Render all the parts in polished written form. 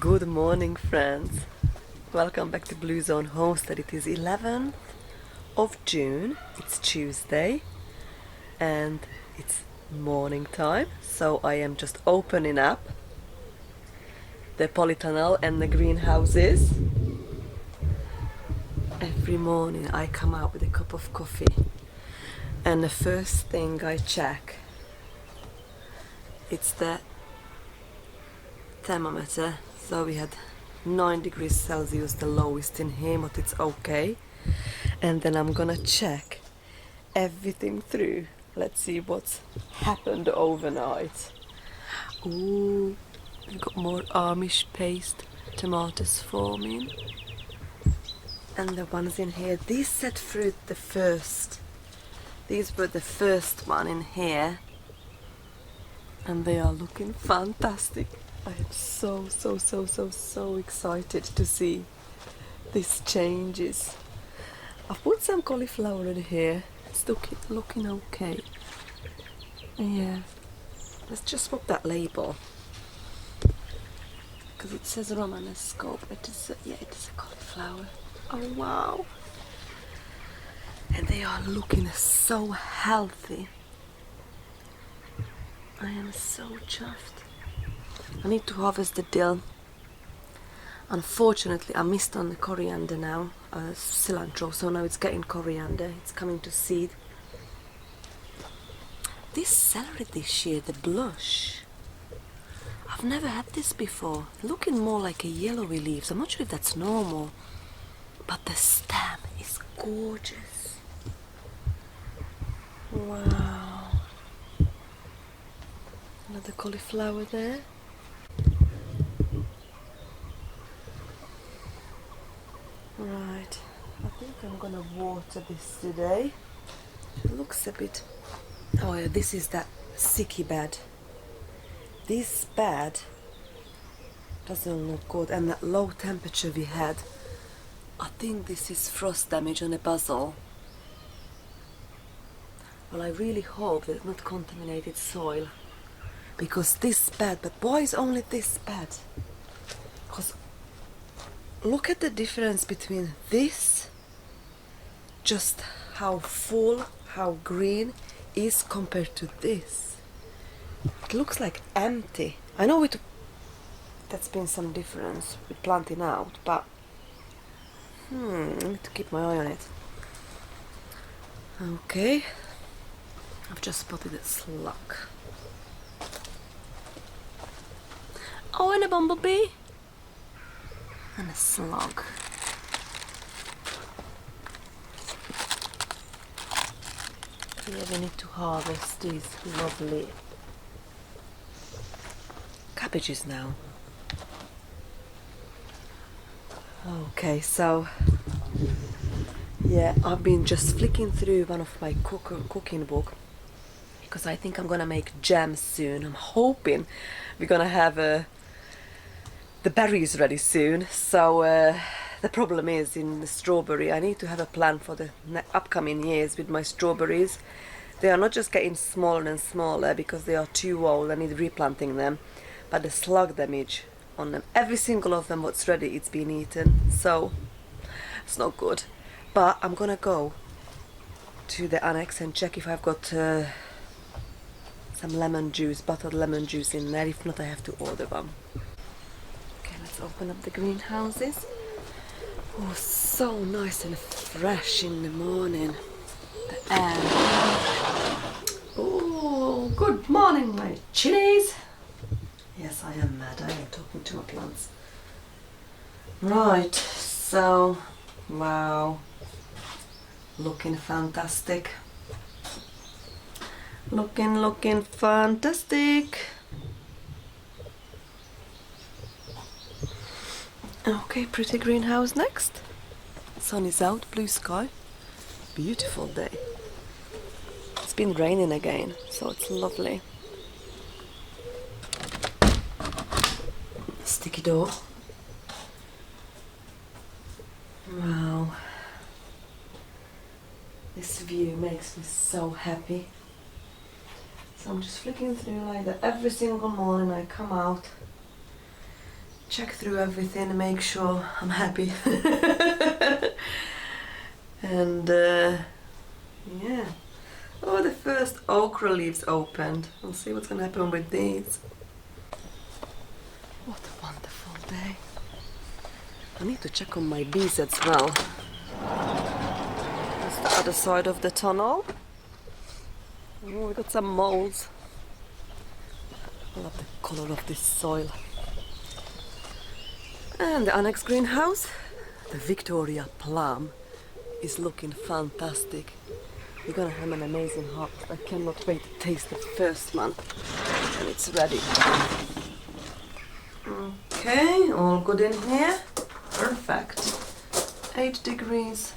Good morning, friends. Welcome back to Blue Zone Homestead. It is 11th of June. It's Tuesday and it's morning time. So I am just opening up the polytunnel and the greenhouses. Every morning I come out with a cup of coffee and the first thing I check, it's the thermometer. So we had 9 degrees Celsius, the lowest in here, but it's okay. And then I'm gonna check everything through. Let's see what's happened overnight. Ooh, we've got more Amish paste tomatoes forming. And the ones in here, these set fruit the first. These were the first one in here. And they are looking fantastic. I am so excited to see these changes. I've put some cauliflower in here. It's looking okay. Yeah. Let's just swap that label. Because it says Romanesco. It is a cauliflower. Oh wow. And they are looking so healthy. I am so chuffed. I need to harvest the dill. Unfortunately, I missed on the coriander now, cilantro, so now it's getting coriander, it's coming to seed. This celery this year, the blush, I've never had this before. Looking more like a yellowy leaves. I'm not sure if that's normal, but the stem is gorgeous. Wow. Another cauliflower there. Right, I think I'm gonna water this today. It looks a bit... Oh yeah, this is that sicky bed. This bed doesn't look good, and that low temperature we had. I think this is frost damage on a basil. Well, I really hope that it's not contaminated soil. Because this bed, but why is only this bed? Because look at the difference between this, just how full, how green is compared to this. It looks like empty. I know that's been some difference with planting out, but I need to keep my eye on it. Okay, I've just spotted a slug. Oh, and a bumblebee. And a slug. Here we need to harvest these lovely cabbages now. Okay, so yeah, I've been just flicking through one of my cooking book because I think I'm gonna make jam soon. I'm hoping we're gonna have the berries ready soon. So the problem is in the strawberry, I need to have a plan for the upcoming years with my strawberries. They are not just getting smaller and smaller because they are too old. I need replanting them, but the slug damage on them, every single of them what's ready, it's been eaten, so it's not good. But I'm gonna go to the annex and check if I've got some lemon juice, bottled lemon juice in there. If not, I have to order one. Let's open up the greenhouses. Oh, so nice and fresh in the morning. The air. Oh, good morning, my chilies. Yes, I am mad. I am talking to my plants. Right, so, wow. Looking fantastic. Looking fantastic. Okay, pretty greenhouse next. Sun is out, blue sky. Beautiful day. It's been raining again, so it's lovely. Sticky door. Wow. This view makes me so happy. So I'm just flicking through like that every single morning. I come out check through everything and make sure I'm happy. And yeah. Oh, the first okra leaves opened. We'll see what's gonna happen with these. What a wonderful day. I need to check on my bees as well. That's the other side of the tunnel. Oh, we got some moles. I love the color of this soil. And the annex greenhouse, the Victoria plum, is looking fantastic. We're gonna have an amazing harvest. I cannot wait to taste the first one. And it's ready. Okay, all good in here. Perfect. 8 degrees.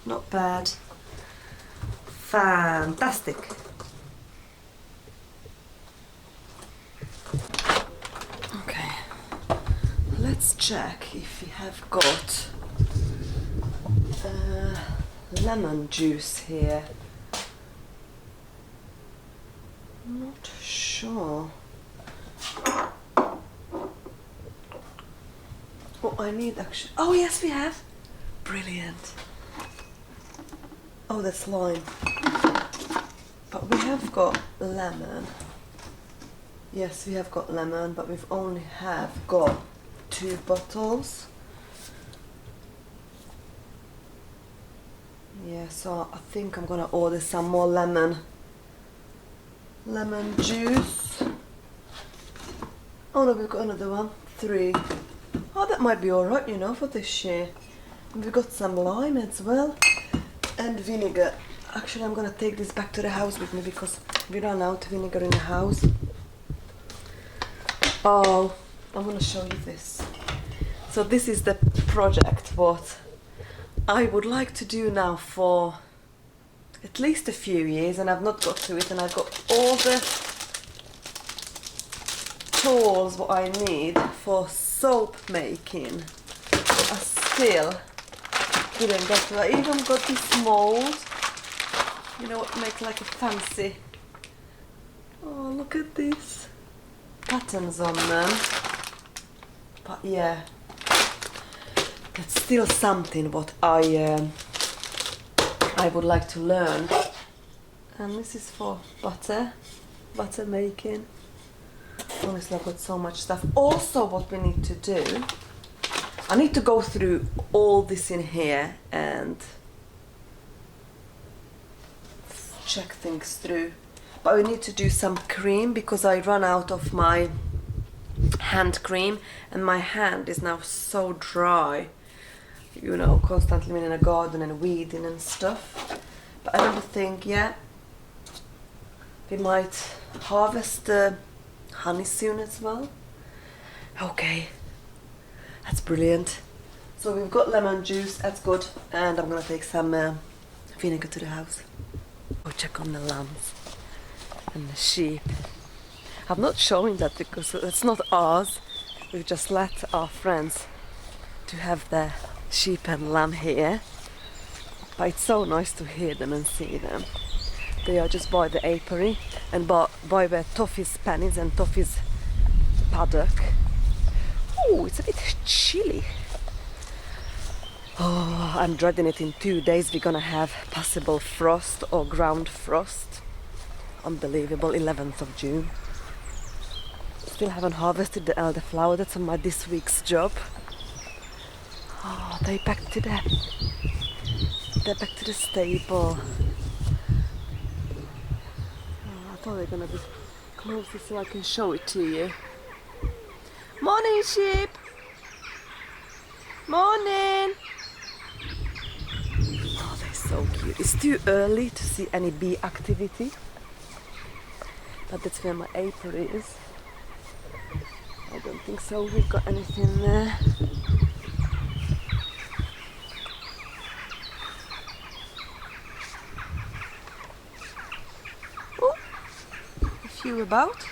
Not bad. Fantastic. Okay. Let's check if we have got lemon juice here. Not sure. Oh, I need actually. Oh, yes, we have. Brilliant. Oh, that's lime. But we have got lemon. Yes, we have got lemon, but we've only have got 2 bottles. Yeah, so I think I'm gonna order some more lemon juice. Oh no, we've got another one. 3. Oh, that might be alright, you know, for this year. And we've got some lime as well. And vinegar. Actually, I'm gonna take this back to the house with me because we ran out of vinegar in the house. Oh, I'm gonna show you this. So this is the project what I would like to do now for at least a few years, and I've not got to it, and I've got all the tools what I need for soap making. I still didn't get to. I even got this mold, you know, what makes like a fancy. Oh, look at these patterns on them. But yeah, that's still something what I would like to learn. And this is for butter making. Honestly, I've got so much stuff. Also, what we need to do, I need to go through all this in here and check things through. But we need to do some cream because I ran out of my hand cream and my hand is now so dry. You know, constantly been in a garden and weeding and stuff. But another thing, yeah, we might harvest the honey soon as well. Okay, that's brilliant. So we've got lemon juice, that's good. And I'm gonna take some vinegar to the house. Go check on the lambs and the sheep. I'm not showing that because it's not ours. We've just let our friends to have their sheep and lamb here. But it's so nice to hear them and see them. They are just by the apiary and by where Toffee's pen is and Toffee's paddock. Oh, it's a bit chilly. Oh, I'm dreading it. In 2 days we're gonna have possible frost or ground frost. Unbelievable, 11th of June. Still haven't harvested the elderflower. That's on my this week's job. Oh, they're back to the stable. Oh, I thought they were gonna be closer so I can show it to you. Morning, sheep. Morning. Oh, they're so cute. It's too early to see any bee activity, but that's where my apiary is. I don't think so. We've got anything there. Oh, a few about.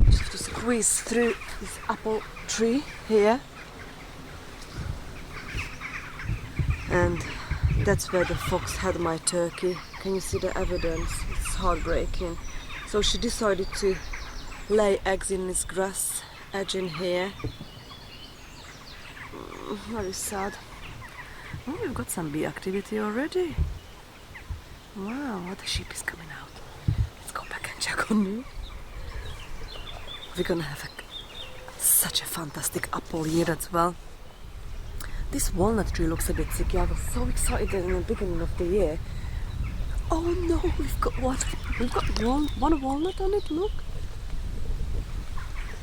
Just have to squeeze through this apple tree here. And that's where the fox had my turkey. Can you see the evidence? It's heartbreaking. So she decided to lay eggs in this grass edge in here. Very sad. Oh, we've got some bee activity already. Wow, the sheep is coming out. Let's go back and check on you. We're gonna have such a fantastic apple year as well. This walnut tree looks a bit sick. I was so excited in the beginning of the year. Oh no, we've got one. We've got one walnut on it, look.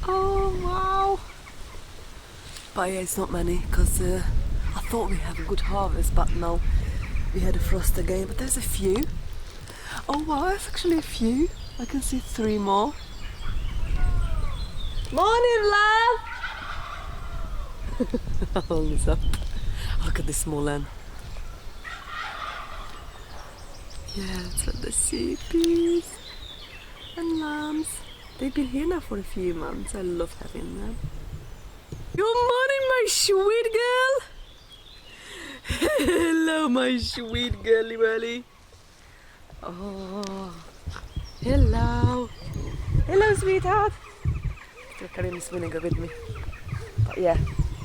Oh wow. But yeah, it's not many, because I thought we had a good harvest, but no, we had a frost again. But there's a few. Oh wow, there's actually a few. I can see 3 more. Morning, love! Hold this up. Look at this mullen. Yeah, that's what the sheepies and lambs. They've been here now for a few months. I love having them. Good morning, my sweet girl. Hello, my sweet girly welly. Oh, hello. Hello, sweetheart. Still carrying this vinegar with me. But yeah,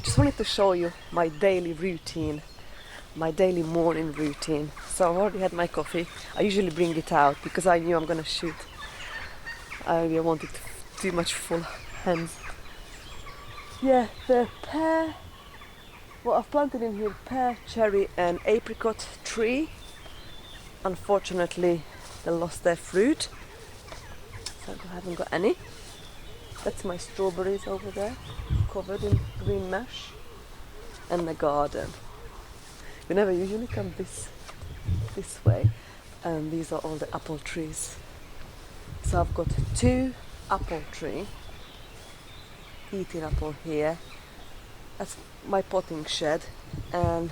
just wanted to show you my daily routine, my daily morning routine. So I've already had my coffee. I usually bring it out because I knew I'm gonna shoot. I wanted too much full hands. Yeah, the pear, what I've planted in here, pear, cherry and apricot tree. Unfortunately, they lost their fruit, so I haven't got any. That's my strawberries over there, covered in green mesh, and the garden. We never usually come this way, and these are all the apple trees. So I've got 2 apple trees, eating apple here. That's my potting shed, and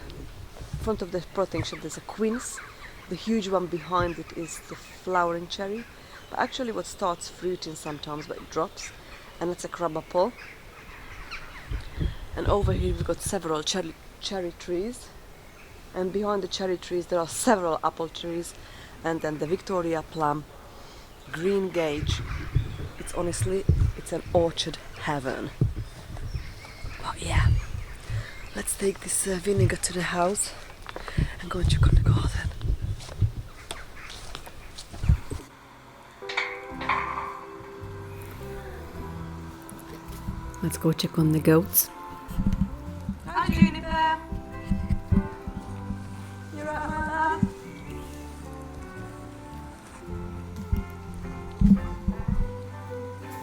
in front of the potting shed there's a quince. The huge one behind it is the flowering cherry, but actually what starts fruiting sometimes, but it drops, and it's a crab apple. And over here we've got several cherry trees, and behind the cherry trees there are several apple trees, and then the Victoria plum, green gage. It's honestly, it's an orchard heaven. But yeah, let's take this vinegar to the house and go and check on the garden. Let's go check on the goats. Hi, Juniper. You're right, my love.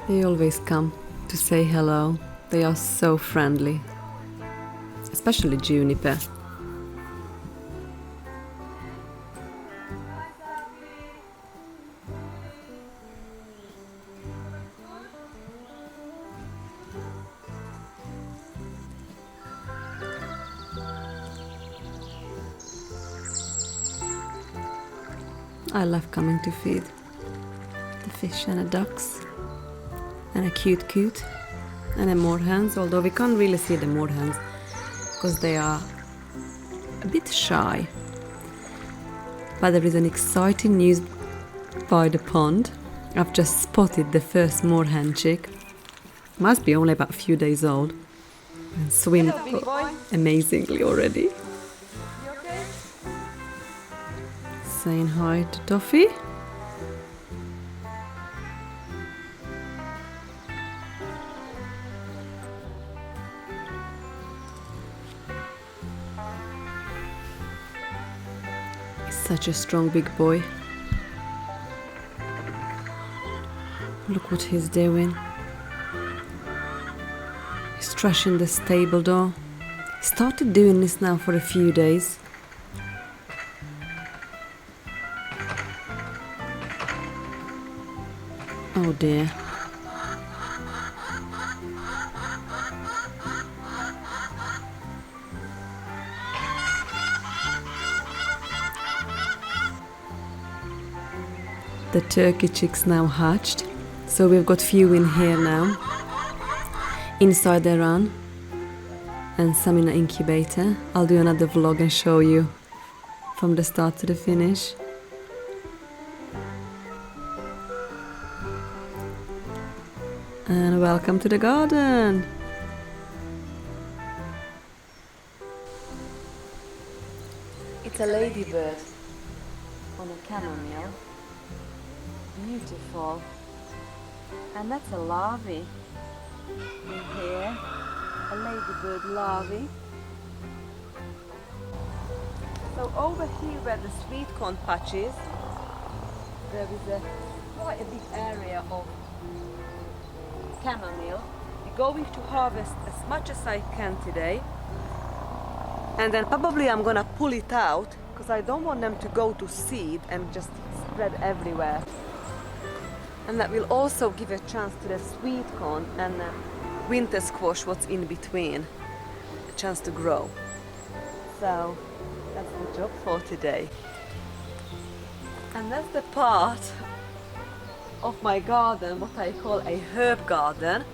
They always come to say hello. They are so friendly, especially Juniper. I love coming to feed the fish and the ducks, and a cute coot, and a moorhens, although we can't really see the moorhens because they are a bit shy. But there is an exciting news by the pond. I've just spotted the first moorhen chick. Must be only about a few days old and swim amazingly already. You okay? Saying hi to Toffee. He's such a strong big boy. Look what he's doing. He's trashing the stable door. He started doing this now for a few days. Oh dear. The turkey chicks now hatched, so we've got few in here now. Inside the run and some in the incubator. I'll do another vlog and show you from the start to the finish. And welcome to the garden. It's a ladybird on a chamomile. Beautiful. And that's a larvae in here. A ladybird larvae. So over here where the sweet corn patch is, there is quite a big area of chamomile. We're going to harvest as much as I can today, and then probably I'm gonna pull it out because I don't want them to go to seed and just spread everywhere. And that will also give a chance to the sweet corn and winter squash, what's in between, a chance to grow. So that's the job for today. And that's the part of my garden, what I call a herb garden.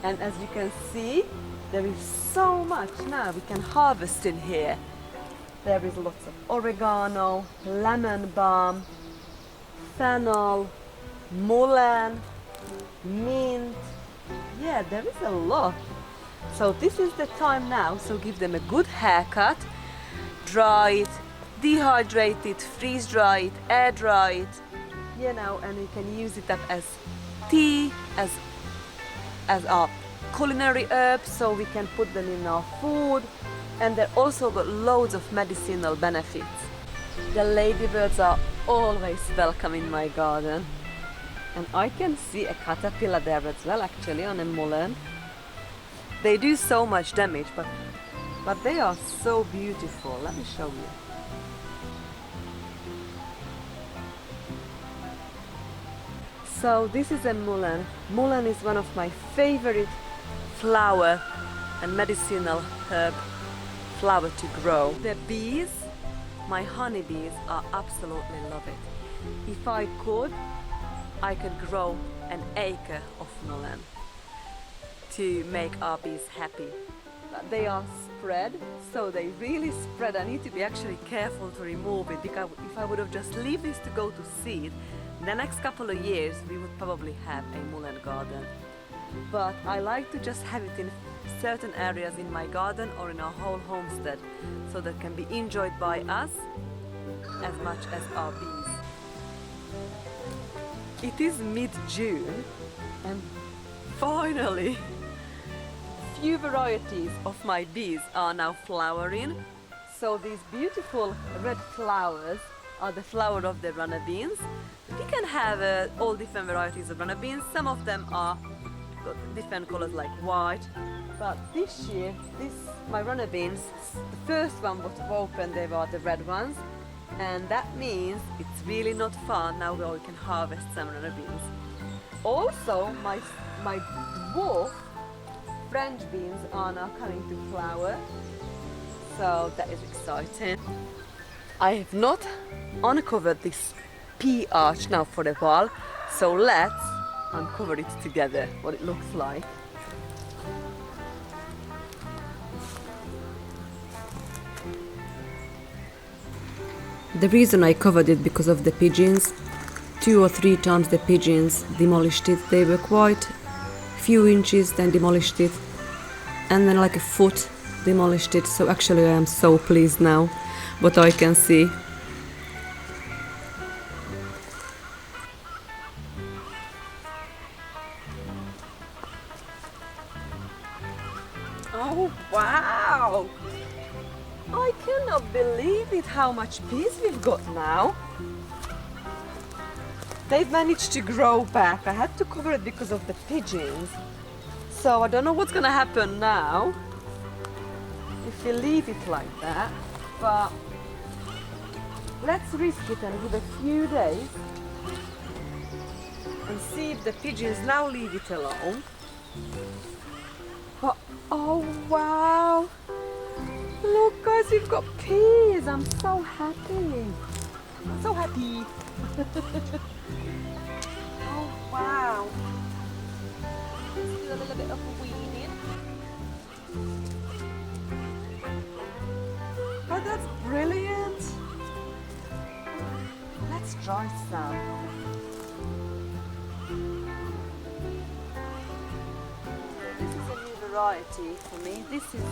And as you can see, there is so much now we can harvest in here. There is lots of oregano, lemon balm, fennel, mullein, mint. Yeah, there is a lot. So this is the time now, so give them a good haircut, dry it, dehydrate it, freeze dry it, air dry it, you know, and we can use it up as tea, as our culinary herbs, so we can put them in our food, and they're also got loads of medicinal benefits. The ladybirds are always welcome in my garden, and I can see a caterpillar there as well, actually, on a mullein. They do so much damage, but they are so beautiful. Let me show you. So this is a mullein. Mullein is one of my favorite flower and medicinal herb flower to grow. The bees, my honeybees, are absolutely love it. If I could grow an acre of mullein to make our bees happy. But they are spread, so they really spread. I need to be actually careful to remove it, because if I would have just leave this to go to seed, the next couple of years we would probably have a mullein garden. But I like to just have it in certain areas in my garden or in our whole homestead, so that can be enjoyed by us as much as our bees. It is mid-June and finally few varieties of my bees are now flowering. So these beautiful red flowers are the flower of the runner beans. We can have all different varieties of runner beans. Some of them are got different colors like white, but this year, my runner beans, the first one was open, they were the red ones, and that means it's really not far now where we can harvest some runner beans. Also, my dwarf French beans are now coming to flower, so that is exciting. I have not uncovered this pea arch now for a while, so let's uncover it together, what it looks like. The reason I covered it because of the pigeons. 2 or 3 times the pigeons demolished it. They were quite few inches, then demolished it, and then like a foot demolished it. So actually I am so pleased now what I can see. Oh wow! I cannot believe it how much peas we've got now. They've managed to grow back. I had to cover it because of the pigeons. So I don't know what's gonna happen now if we leave it like that, but let's risk it and give a few days and see if the pigeons now leave it alone. But oh wow! Look guys, we've got peas! I'm so happy! I'm so happy! Oh wow! Let's do a little bit of weeding. Oh, that's brilliant! Let's try some. variety for me. This is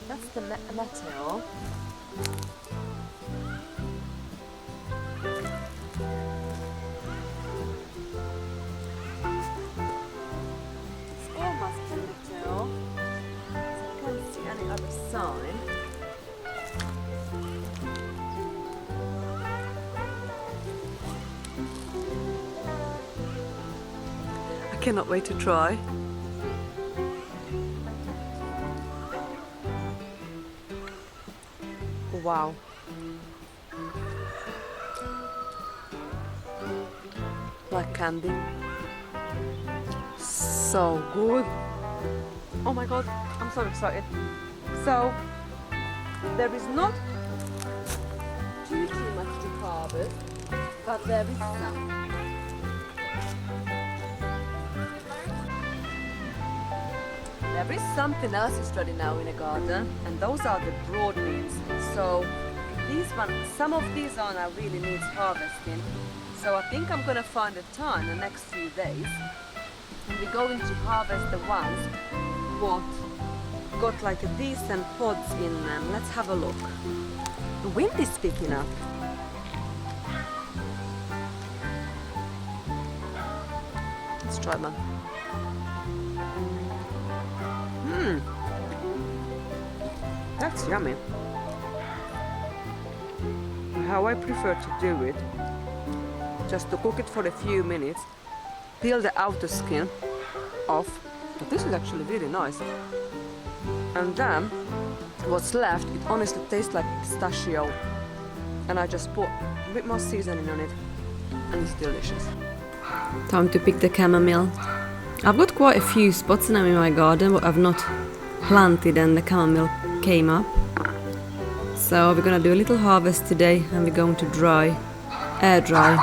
that's the metal. It's almost the metal. So I can't see any other sign. I cannot wait to try. Wow. Like candy. So good. Oh my god, I'm so excited. So, there is not too much to harvest, but there is some. There is something else is ready now in the garden, and those are the broad beans. So these some of these are now really needs harvesting. So I think I'm gonna find a time the next few days, and we're going to harvest the ones what got like a decent pods in them. Let's have a look. The wind is picking up. Let's try one. That's yummy. How I prefer to do it, just to cook it for a few minutes, peel the outer skin off, but this is actually really nice. And then what's left, it honestly tastes like pistachio, and I just put a bit more seasoning on it, and it's delicious. Time to pick the chamomile. I've got quite a few spots now in my garden but I've not planted, and the chamomile came up. So we're gonna do a little harvest today, and we're going to air dry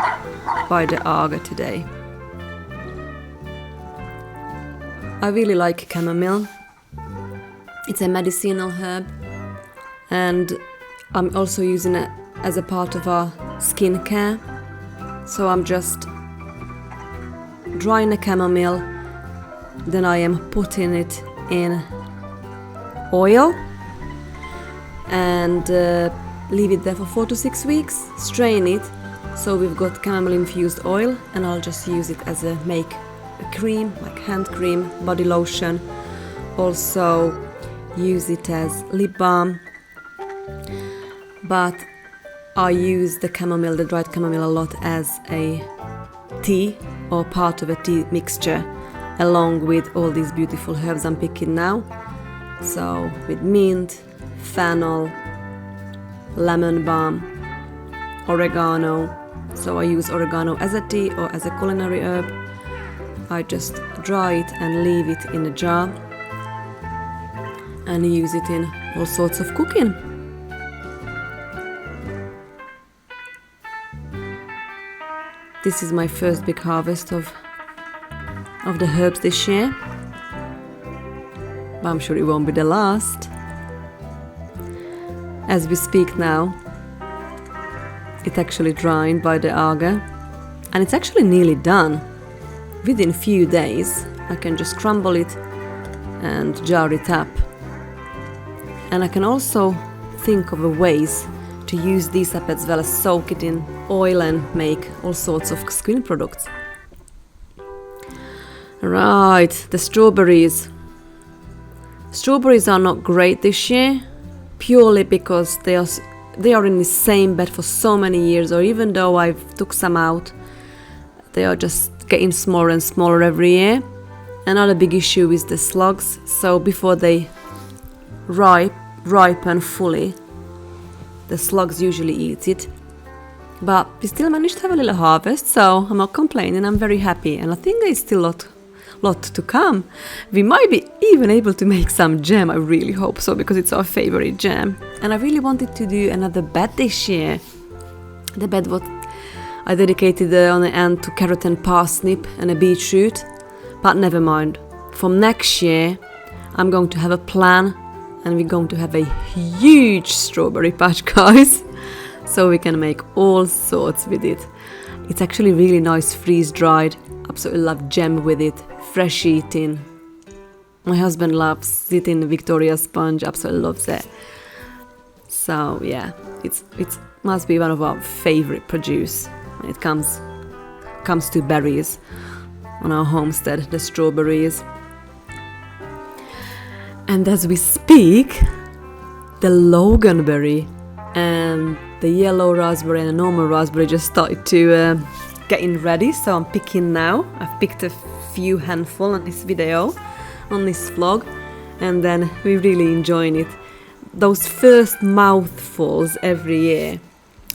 by the Aga today. I really like chamomile. It's a medicinal herb, and I'm also using it as a part of our skincare. So I'm just drying the chamomile, then I am putting it in oil and leave it there for 4 to 6 weeks, strain it, so we've got chamomile infused oil, and I'll just use it as a cream, like hand cream, body lotion, also use it as lip balm, but I use the dried chamomile a lot as a tea or part of a tea mixture, along with all these beautiful herbs I'm picking now. So with mint, fennel, lemon balm, oregano. So I use oregano as a tea or as a culinary herb. I just dry it and leave it in a jar and use it in all sorts of cooking. This is my first big harvest of the herbs this year, but I'm sure it won't be the last. As we speak now, it's actually drying by the Aga, and it's actually nearly done. Within a few days I can just crumble it and jar it up. And I can also think of ways to use these up as well as soak it in oil and make all sorts of skin products. Right, the strawberries. Strawberries are not great this year, purely because they are in the same bed for so many years, or even though I've took some out, they are just getting smaller and smaller every year. Another big issue is the slugs, so before they ripen fully, the slugs usually eat it. But we still managed to have a little harvest, so I'm not complaining, I'm very happy, and I think there's still a lot to come. We might be even able to make some jam, I really hope so, because it's our favorite jam. And I really wanted to do another bed this year. The bed what I dedicated on the end to carrot and parsnip and a beetroot, but never mind. From next year I'm going to have a plan, and we're going to have a huge strawberry patch, guys, so we can make all sorts with it. It's actually really nice freeze dried. Absolutely love jam with it, fresh eating. My husband loves it in Victoria sponge, absolutely loves it. So yeah, it's must be one of our favorite produce when it comes to berries on our homestead, the strawberries. And as we speak, the loganberry and the yellow raspberry and the normal raspberry just started to getting ready, so I'm picking now. I've picked a few handful on this video, on this vlog, and then we're really enjoying it. Those first mouthfuls every year,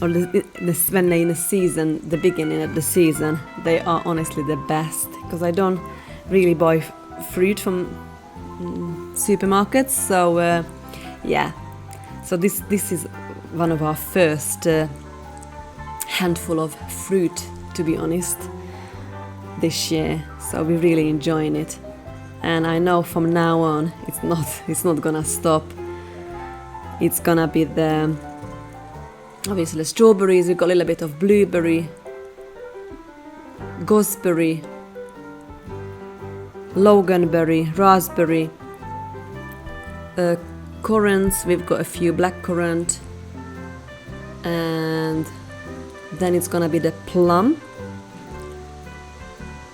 or when they're in the season, the beginning of the season, they are honestly the best, because I don't really buy fruit from supermarkets, so yeah. So this is one of our first handful of fruit, to be honest, this year. So we're really enjoying it, and I know from now on it's not gonna stop. It's gonna be obviously strawberries. We've got a little bit of blueberry, gooseberry, loganberry, raspberry, currants. We've got a few blackcurrant, and then it's gonna be the plum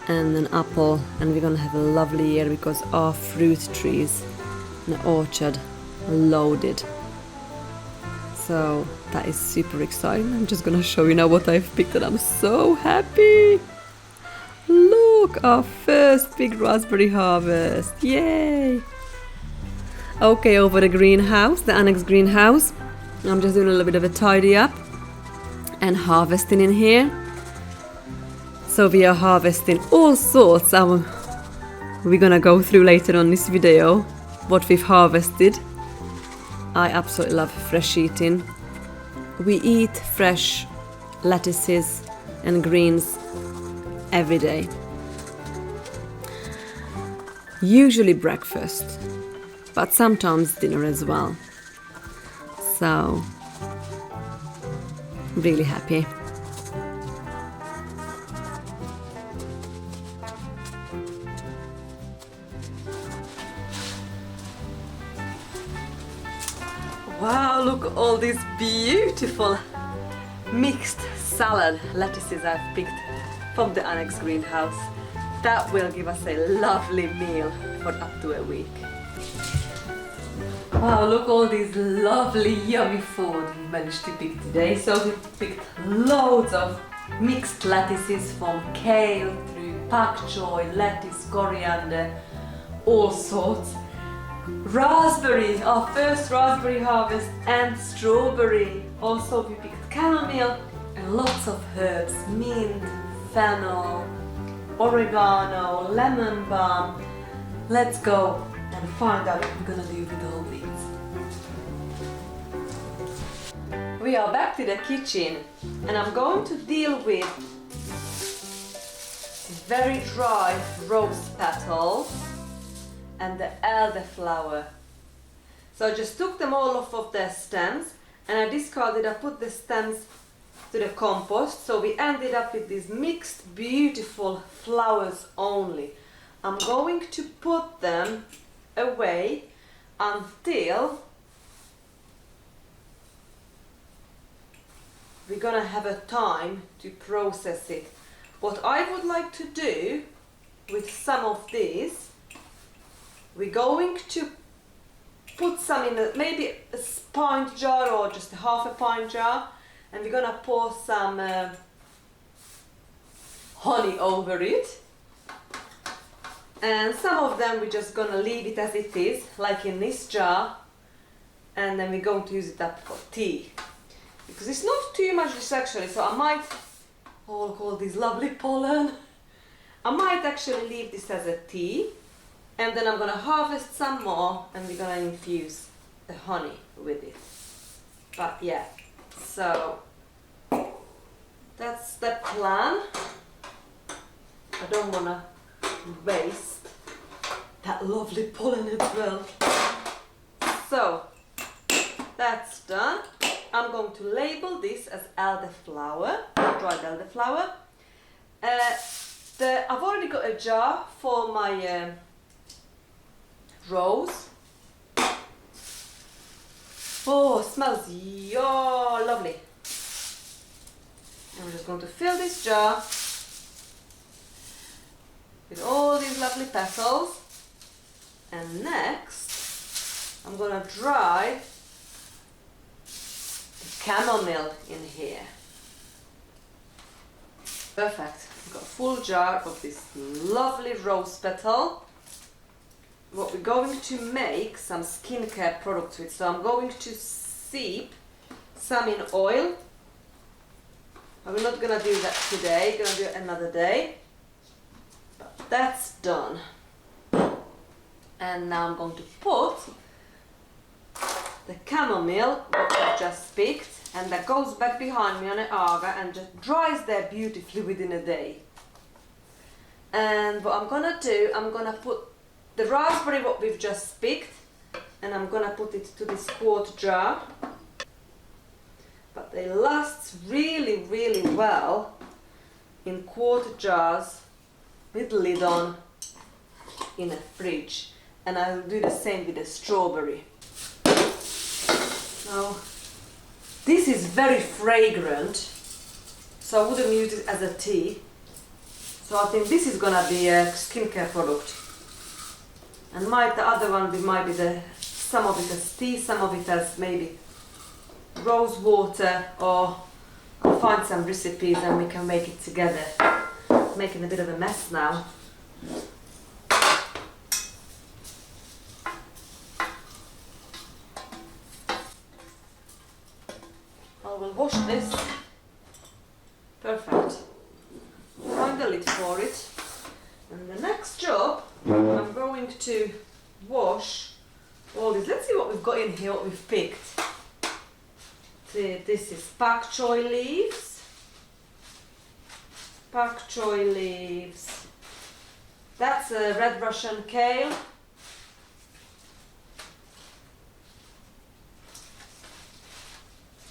and an apple, and we're gonna have a lovely year because our fruit trees and the orchard are loaded. So that is super exciting. I'm just gonna show you now what I've picked, and I'm so happy. Look, our first big raspberry harvest. Yay! Okay, over the greenhouse, the annex greenhouse. I'm just doing a little bit of a tidy up and harvesting in here. So we are harvesting all sorts. We're gonna go through later on this video what we've harvested. I absolutely love fresh eating. We eat fresh lettuces and greens every day. Usually breakfast, but sometimes dinner as well. So, really happy. Wow, look at all these beautiful mixed salad lettuces I've picked from the annex greenhouse. That will give us a lovely meal for up to a week. Wow, look all these lovely yummy food we managed to pick today. So we picked loads of mixed lettuces, from kale through pak choi, lettuce, coriander, all sorts. Raspberry, our first raspberry harvest, and strawberry. Also we picked chamomile and lots of herbs, mint, fennel, oregano, lemon balm. Let's go and find out what we're gonna do with all these. We are back to the kitchen, and I'm going to deal with very dry rose petals and the elderflower. So I just took them all off of their stems, and I discarded. I put the stems to the compost, so we ended up with these mixed beautiful flowers only. I'm going to put them away until we're gonna have a time to process it. What I would like to do with some of these, we're going to put some in maybe a pint jar or just a half a pint jar, and we're gonna pour some honey over it. And some of them we're just gonna leave it as it is, like in this jar, and then we're going to use it up for tea. Because it's not too much this actually, so I might, oh look all this lovely pollen. I might actually leave this as a tea, and then I'm gonna harvest some more and we're gonna infuse the honey with it. But yeah, so that's the plan. I don't wanna waste that lovely pollen as well. So that's done. I'm going to label this as elderflower, dried elderflower. I've already got a jar for my rose. Oh, smells lovely. I'm just going to fill this jar with all these lovely petals. And next, I'm gonna dry the chamomile in here. Perfect. I've got a full jar of this lovely rose petal. What we're going to make some skincare products with. So I'm going to steep some in oil. I'm not gonna do that today, gonna do it another day. But that's done. And now I'm going to put the chamomile that I've just picked, and that goes back behind me on an agar and just dries there beautifully within a day. And what I'm gonna do, I'm gonna put the raspberry what we've just picked, and I'm gonna put it to this quart jar. But they last really, really well in quart jars with lid on in a fridge. And I'll do the same with the strawberry. Now, this is very fragrant, so I wouldn't use it as a tea. So I think this is gonna be a skincare product. And the other one might be some of it as tea, some of it as maybe rose water, or I'll find some recipes and we can make it together. Making a bit of a mess now. I will wash this. Perfect. Find the lid for it. And the next job, I'm going to wash all this. Let's see what we've got in here, what we've picked. See, this is pak choy leaves. Pak choy leaves. That's a red Russian kale.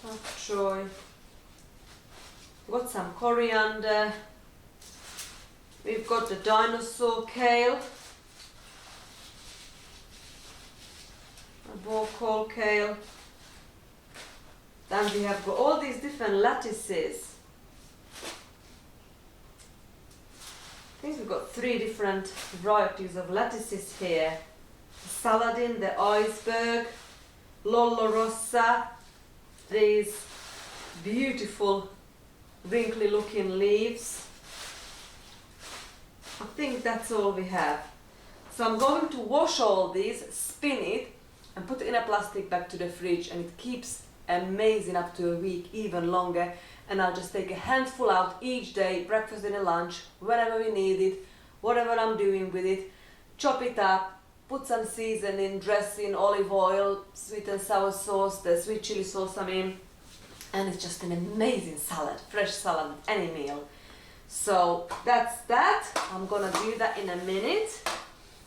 Pak choy. Got some coriander. We've got the dinosaur kale. A bourcole kale. Then we have got all these different lettuces. I think we've got 3 different varieties of lettuces here. The Saladin, the iceberg, Lollo Rossa, these beautiful wrinkly looking leaves. I think that's all we have. So I'm going to wash all these, spin it and put it in a plastic bag to the fridge, and it keeps amazing up to a week, even longer. And I'll just take a handful out each day, breakfast, dinner, lunch, whenever we need it, whatever I'm doing with it. Chop it up, put some seasoning, dressing, olive oil, sweet and sour sauce, the sweet chili sauce I mean, and it's just an amazing salad, fresh salad, any meal. So that's that. I'm gonna do that in a minute.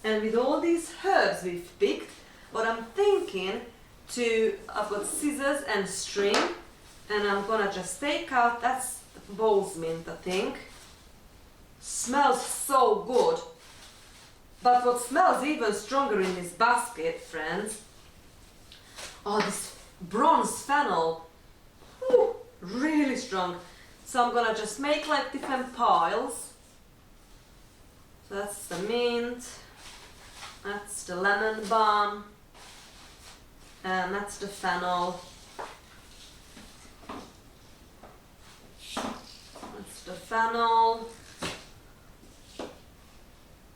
And with all these herbs we've picked, what I'm thinking I've got scissors and string, and I'm gonna just take out, that's bowl's mint I think. Smells so good. But what smells even stronger in this basket, friends, oh, this bronze fennel. Ooh, really strong. So I'm gonna just make like different piles. So that's the mint, that's the lemon balm, and that's the fennel. That's the fennel.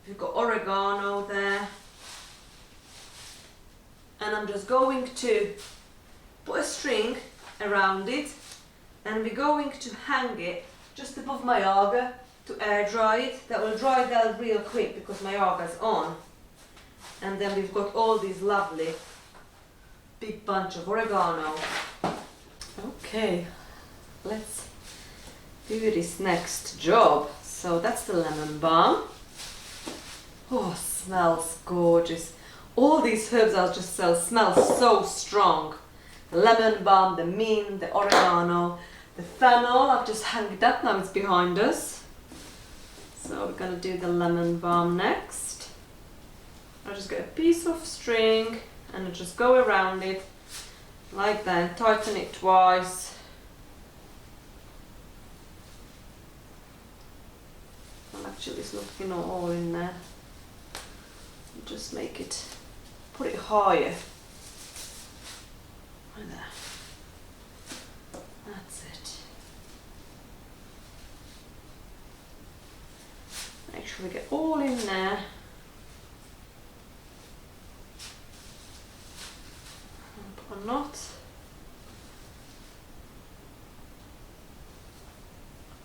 We've got oregano there. And I'm just going to put a string around it, and we're going to hang it just above my agar to air dry it. That will dry that real quick because my agar's on. And then we've got all these lovely big bunch of oregano. Okay, let's do this next job. So that's the lemon balm. Oh, smells gorgeous. All these herbs I'll just sell smell so strong. The lemon balm, the mint, the oregano, the fennel. I've just hung it up, now it's behind us. So we're gonna do the lemon balm next. I'll just get a piece of string and I'll just go around it like that, tighten it twice. Well, actually it's not, you know, all in there. Just make it, put it higher. Like that. That's it. Make sure we get all in there. Put a knot.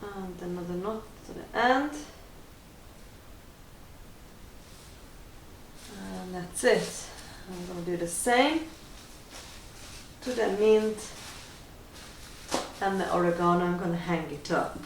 And another knot to the end. And that's it. I'm going to do the same to the mint and the oregano. I'm going to hang it up.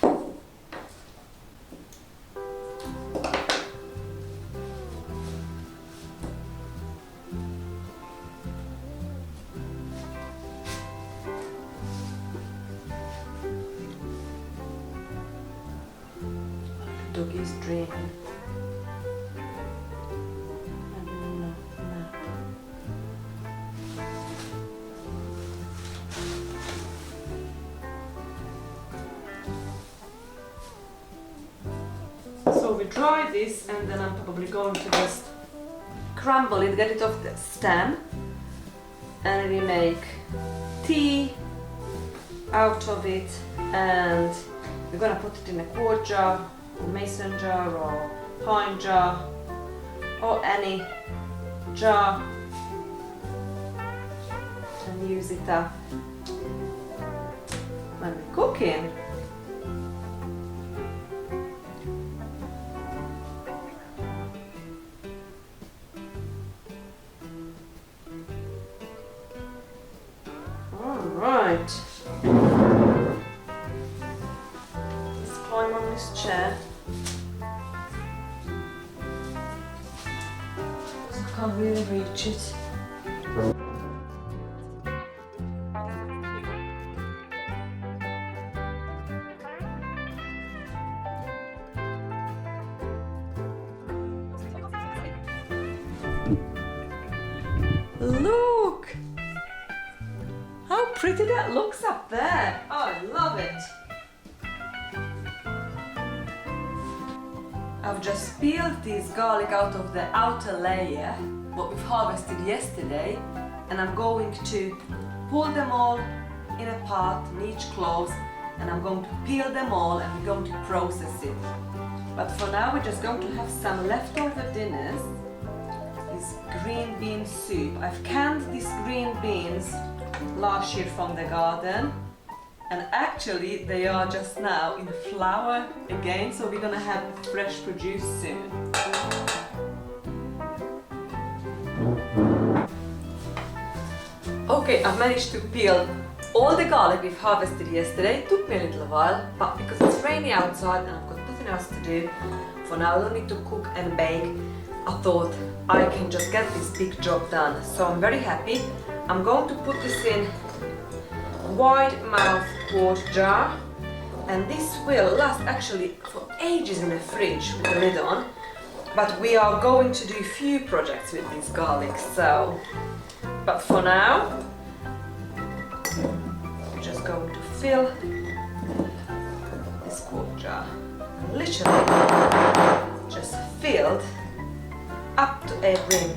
Doggy's dreaming. So we dry this and then I'm probably going to just crumble it, get it off the stem, and we make tea out of it, and we're gonna put it in a quart jar or mason jar or pine jar or any jar and use it up when we're cooking. Alright, let's climb on this chair. I can't really reach it. Look! How pretty that looks up there! Oh, I love it! I've just peeled this garlic out of the outer layer, what we've harvested yesterday, and I'm going to pull them all in a pot, in each close, and I'm going to peel them all and we're going to process it. But for now we're just going to have some leftover dinners. This green bean soup. I've canned these green beans last year from the garden, and actually they are just now in flower again, so we're gonna have fresh produce soon. Okay, I've managed to peel all the garlic we've harvested yesterday. It took me a little while, but because it's rainy outside and I've got nothing else to do, for now I don't need to cook and bake, I thought I can just get this big job done. So I'm very happy. I'm going to put this in wide mouth quart jar, and this will last actually for ages in the fridge with the lid on. But we are going to do a few projects with this garlic, so. But for now, we're just going to fill this quart jar. Literally just filled up to a brim.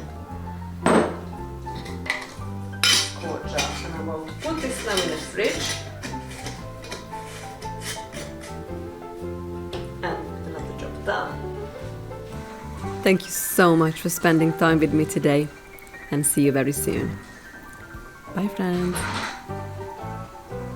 Quart jar, and I'm going to put this now in the fridge. And another job done. Thank you so much for spending time with me today, and see you very soon. Bye friends.